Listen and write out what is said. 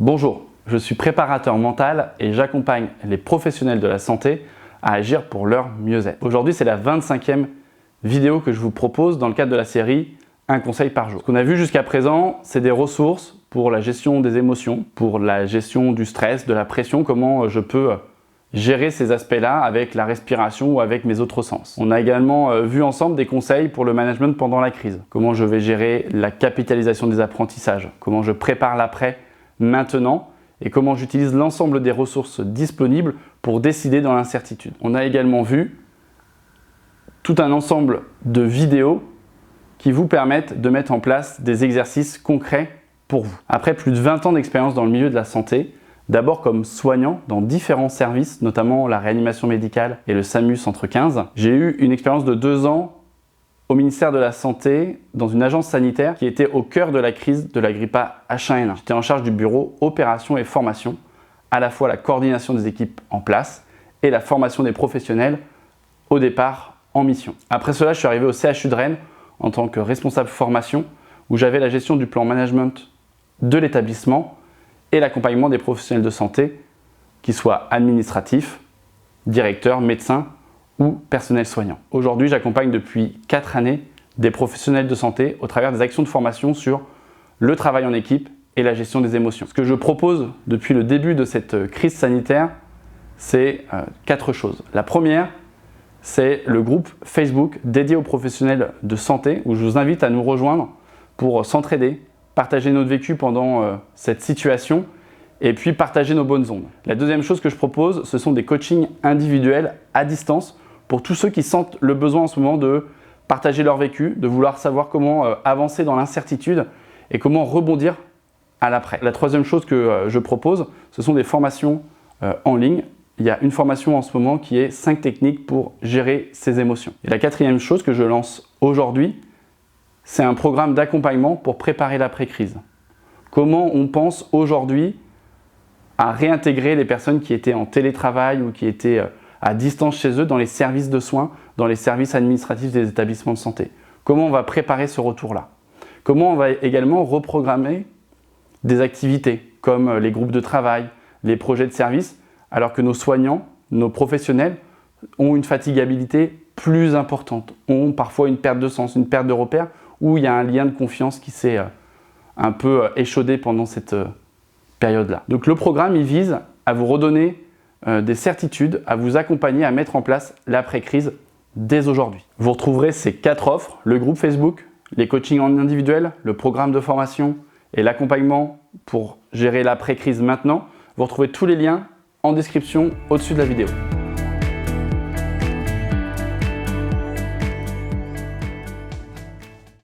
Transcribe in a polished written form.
Bonjour, je suis préparateur mental et j'accompagne les professionnels de la santé à agir pour leur mieux-être. Aujourd'hui, c'est la 25e vidéo que je vous propose dans le cadre de la série Un conseil par jour. Ce qu'on a vu jusqu'à présent, c'est des ressources pour la gestion des émotions, pour la gestion du stress, de la pression, comment je peux gérer ces aspects-là avec la respiration ou avec mes autres sens. On a également vu ensemble des conseils pour le management pendant la crise. Comment je vais gérer la capitalisation des apprentissages, comment je prépare l'après maintenant et comment j'utilise l'ensemble des ressources disponibles pour décider dans l'incertitude. On a également vu tout un ensemble de vidéos qui vous permettent de mettre en place des exercices concrets pour vous. Après plus de 20 ans d'expérience dans le milieu de la santé, d'abord comme soignant dans différents services, notamment la réanimation médicale et le SAMU Centre 15, j'ai eu une expérience de 2 ans au ministère de la Santé dans une agence sanitaire qui était au cœur de la crise de la grippe H1N1. J'étais en charge du bureau opération et formation, à la fois la coordination des équipes en place et la formation des professionnels au départ en mission. Après cela, je suis arrivé au CHU de Rennes en tant que responsable formation où j'avais la gestion du plan management de l'établissement et l'accompagnement des professionnels de santé, qu'ils soient administratifs, directeurs, médecins ou personnel soignant. Aujourd'hui, j'accompagne depuis 4 années des professionnels de santé au travers des actions de formation sur le travail en équipe et la gestion des émotions. Ce que je propose depuis le début de cette crise sanitaire, c'est 4 choses. La première, c'est le groupe Facebook dédié aux professionnels de santé où je vous invite à nous rejoindre pour s'entraider, partager notre vécu pendant cette situation et puis partager nos bonnes ondes. La deuxième chose que je propose, ce sont des coachings individuels à distance pour tous ceux qui sentent le besoin en ce moment de partager leur vécu, de vouloir savoir comment avancer dans l'incertitude et comment rebondir à l'après. La troisième chose que je propose, ce sont des formations en ligne. Il y a une formation en ce moment qui est 5 techniques pour gérer ses émotions. Et la quatrième chose que je lance aujourd'hui, c'est un programme d'accompagnement pour préparer l'après-crise. Comment on pense aujourd'hui à réintégrer les personnes qui étaient en télétravail ou qui étaient à distance chez eux dans les services de soins, dans les services administratifs des établissements de santé. Comment on va préparer ce retour-là? Comment on va également reprogrammer des activités comme les groupes de travail, les projets de service, alors que nos soignants, nos professionnels ont une fatigabilité plus importante, ont parfois une perte de sens, une perte de repères, où il y a un lien de confiance qui s'est un peu échaudé pendant cette période-là. Donc le programme, il vise à vous redonner des certitudes, à vous accompagner à mettre en place l'après-crise dès aujourd'hui. Vous retrouverez ces 4 offres, le groupe Facebook, les coachings en individuel, le programme de formation et l'accompagnement pour gérer l'après-crise maintenant. Vous retrouvez tous les liens en description au-dessus de la vidéo.